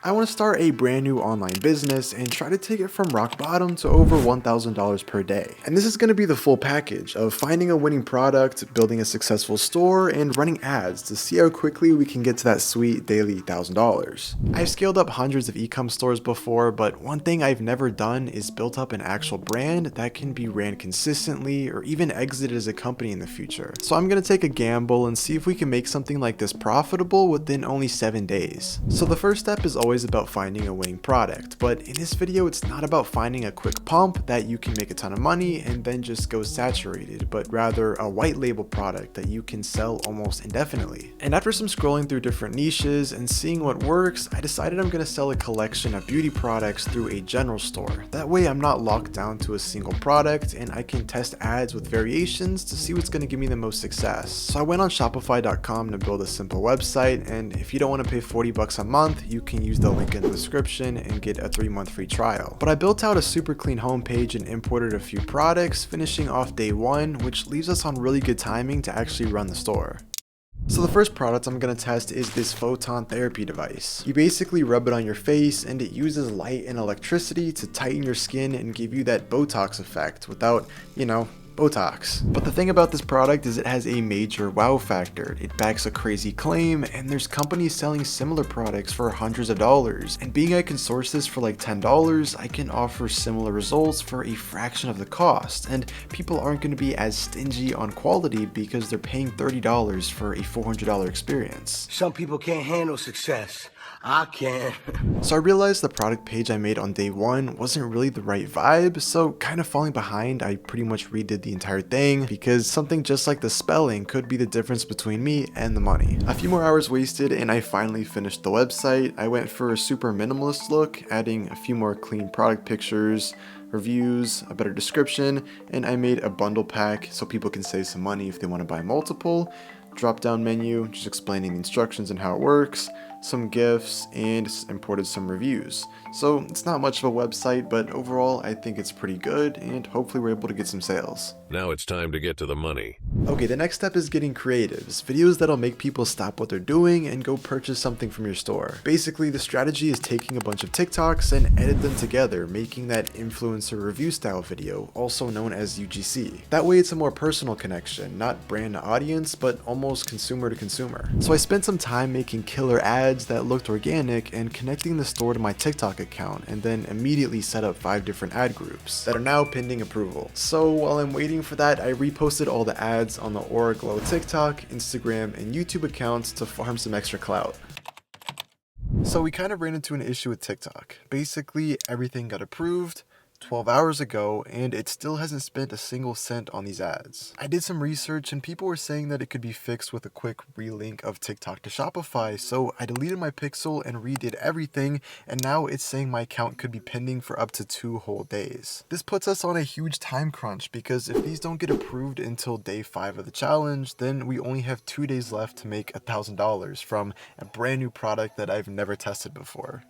I want to start a brand new online business and try to take it from rock bottom to over $1,000 per day. And this is going to be the full package of finding a winning product, building a successful store, and running ads to see how quickly we can get to that sweet daily $1,000. I've scaled up hundreds of e-com stores before, but one thing I've never done is built up an actual brand that can be ran consistently or even exited as a company in the future. So I'm going to take a gamble and see if we can make something like this profitable within only 7 days. So the first step is always about finding a winning product, but in this video it's not about finding a quick pump that you can make a ton of money and then just go saturated, but rather a white label product that you can sell almost indefinitely. And after some scrolling through different niches and seeing what works, I decided I'm going to sell a collection of beauty products through a general store. That way I'm not locked down to a single product and I can test ads with variations to see what's going to give me the most success. So I went on Shopify.com to build a simple website, and if you don't want to pay $40 a month, you can use the link in the description and get a 3-month free trial. But I built out a super clean homepage and imported a few products, finishing off day 1, which leaves us on really good timing to actually run the store. So the first product I'm going to test is this photon therapy device. You basically rub it on your face and it uses light and electricity to tighten your skin and give you that Botox effect without, Botox. But the thing about this product is it has a major wow factor. It backs a crazy claim, and there's companies selling similar products for hundreds of dollars. And being I can source this for like $10, I can offer similar results for a fraction of the cost. And people aren't going to be as stingy on quality because they're paying $30 for a $400 experience. Some people can't handle success. I can. So I realized the product page I made on day 1 wasn't really the right vibe, so kind of falling behind, I pretty much redid the entire thing because something just like the spelling could be the difference between me and the money. A few more hours wasted and I finally finished the website. I went for a super minimalist look, adding a few more clean product pictures, reviews, a better description, and I made a bundle pack so people can save some money if they want to buy multiple. Drop down menu, just explaining the instructions and how it works, some gifts, and imported some reviews. So it's not much of a website, but overall I think it's pretty good and hopefully we're able to get some sales. Now it's time to get to the money. Okay, the next step is getting creatives, videos that'll make people stop what they're doing and go purchase something from your store. Basically, the strategy is taking a bunch of TikToks and edit them together, making that influencer review style video, also known as UGC. That way it's a more personal connection, not brand to audience, but almost consumer to consumer. So I spent some time making killer ads that looked organic and connecting the store to my TikTok account, and then immediately set up 5 different ad groups that are now pending approval. So while I'm waiting for that, I reposted all the ads on the Aura Glow TikTok, Instagram, and YouTube accounts to farm some extra clout. So we kind of ran into an issue with TikTok. Basically, everything got approved 12 hours ago, and it still hasn't spent a single cent on these ads. I did some research and people were saying that it could be fixed with a quick relink of TikTok to Shopify, so I deleted my pixel and redid everything, and now it's saying my account could be pending for up to 2 whole days. This puts us on a huge time crunch because if these don't get approved until day 5 of the challenge, then we only have 2 days left to make $1,000 from a brand new product that I've never tested before.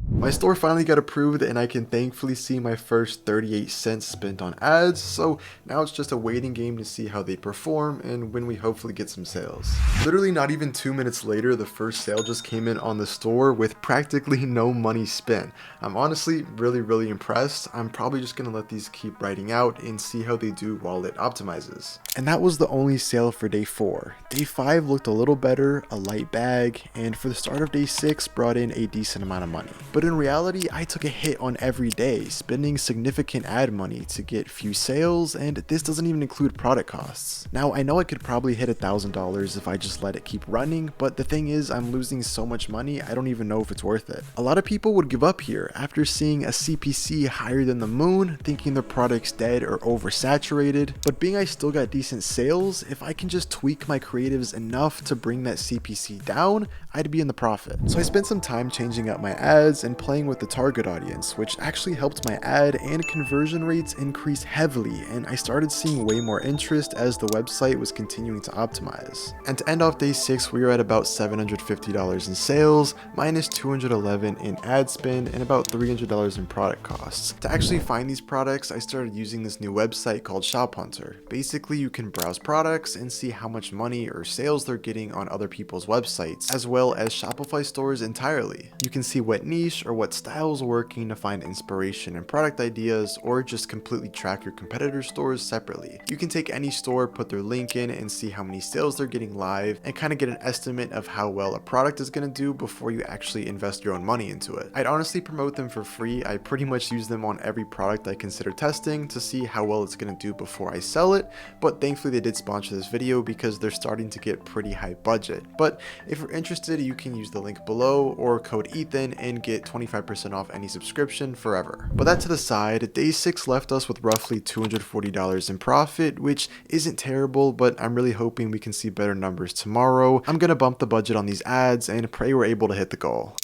My store finally got approved and I can thankfully see my first 38 cents spent on ads, so now it's just a waiting game to see how they perform and when we hopefully get some sales. Literally not even 2 minutes later, the first sale just came in on the store with practically no money spent. I'm honestly really impressed. I'm probably just gonna let these keep writing out and see how they do while it optimizes. And that was the only sale for day 4. Day 5 looked a little better, a light bag, and for the start of day 6 brought in a decent amount of money. But in reality, I took a hit on every day, spending significant ad money to get few sales, and this doesn't even include product costs. Now, I know I could probably hit $1,000 if I just let it keep running, but the thing is, I'm losing so much money, I don't even know if it's worth it. A lot of people would give up here after seeing a CPC higher than the moon, thinking their product's dead or oversaturated, but being I still got decent sales, if I can just tweak my creatives enough to bring that CPC down, I'd be in the profit. So I spent some time changing up my ads and playing with the target audience, which actually helped my ad and conversion rates increase heavily, and I started seeing way more interest as the website was continuing to optimize. And to end off day 6, we were at about $750 in sales, minus $211 in ad spend, and about $300 in product costs. To actually find these products, I started using this new website called Shop Hunter. Basically, you can browse products and see how much money or sales they're getting on other people's websites, as well well as Shopify stores entirely. You can see what niche or what style is working to find inspiration and product ideas, or just completely track your competitor stores separately. You can take any store, put their link in, and see how many sales they're getting live, and kind of get an estimate of how well a product is going to do before you actually invest your own money into it. I'd honestly promote them for free. I pretty much use them on every product I consider testing to see how well it's going to do before I sell it, but thankfully they did sponsor this video because they're starting to get pretty high budget. But if you're interested, you can use the link below or code Ethan and get 25% off any subscription forever. But that to the side, day 6 left us with roughly $240 in profit, which isn't terrible, but I'm really hoping we can see better numbers tomorrow. I'm gonna bump the budget on these ads and pray we're able to hit the goal.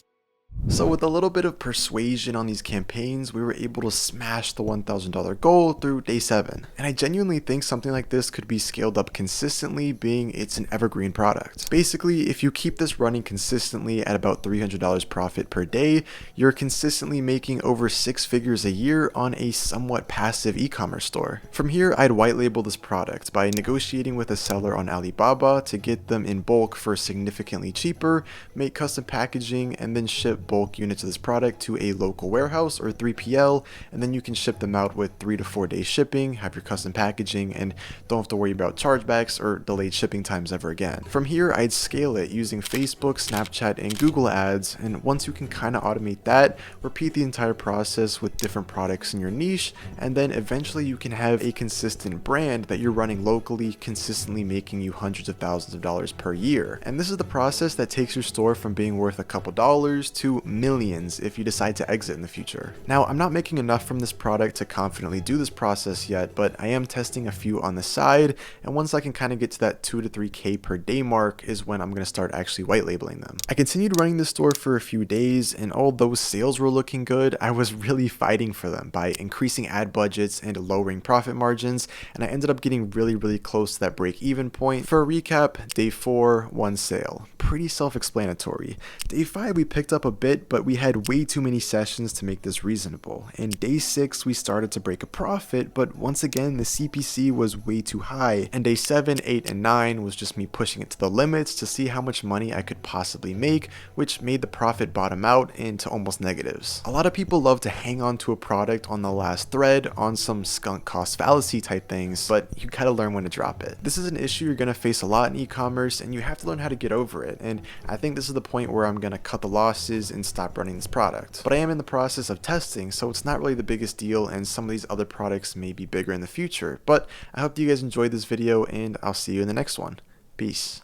So with a little bit of persuasion on these campaigns, we were able to smash the $1,000 goal through day 7. And I genuinely think something like this could be scaled up consistently, being it's an evergreen product. Basically, if you keep this running consistently at about $300 profit per day, you're consistently making over 6 figures a year on a somewhat passive e-commerce store. From here, I'd white label this product by negotiating with a seller on Alibaba to get them in bulk for significantly cheaper, make custom packaging, and then ship bulk units of this product to a local warehouse or 3PL, and then you can ship them out with 3 to 4 day shipping, have your custom packaging, and don't have to worry about chargebacks or delayed shipping times ever again. From here, I'd scale it using Facebook, Snapchat, and Google ads, and once you can kind of automate that, repeat the entire process with different products in your niche, and then eventually you can have a consistent brand that you're running locally, consistently making you hundreds of thousands of dollars per year. And this is the process that takes your store from being worth a couple dollars to millions if you decide to exit in the future. Now, I'm not making enough from this product to confidently do this process yet, but I am testing a few on the side, and once I can kind of get to that 2 to 3K per day mark is when I'm going to start actually white labeling them. I continued running this store for a few days, and although sales were looking good, I was really fighting for them by increasing ad budgets and lowering profit margins, and I ended up getting really close to that break-even point. For a recap, day 4, 1 sale. Pretty self-explanatory. Day 5, we picked up a bit, but we had way too many sessions to make this reasonable. In day 6, we started to break a profit, but once again, the CPC was way too high. And day 7, 8, and 9 was just me pushing it to the limits to see how much money I could possibly make, which made the profit bottom out into almost negatives. A lot of people love to hang on to a product on the last thread on some skunk cost fallacy type things, but you gotta learn when to drop it. This is an issue you're gonna face a lot in e-commerce, and you have to learn how to get over it. And I think this is the point where I'm gonna cut the losses and stop running this product. But I am in the process of testing, so it's not really the biggest deal, and some of these other products may be bigger in the future. But I hope you guys enjoyed this video, and I'll see you in the next one. Peace.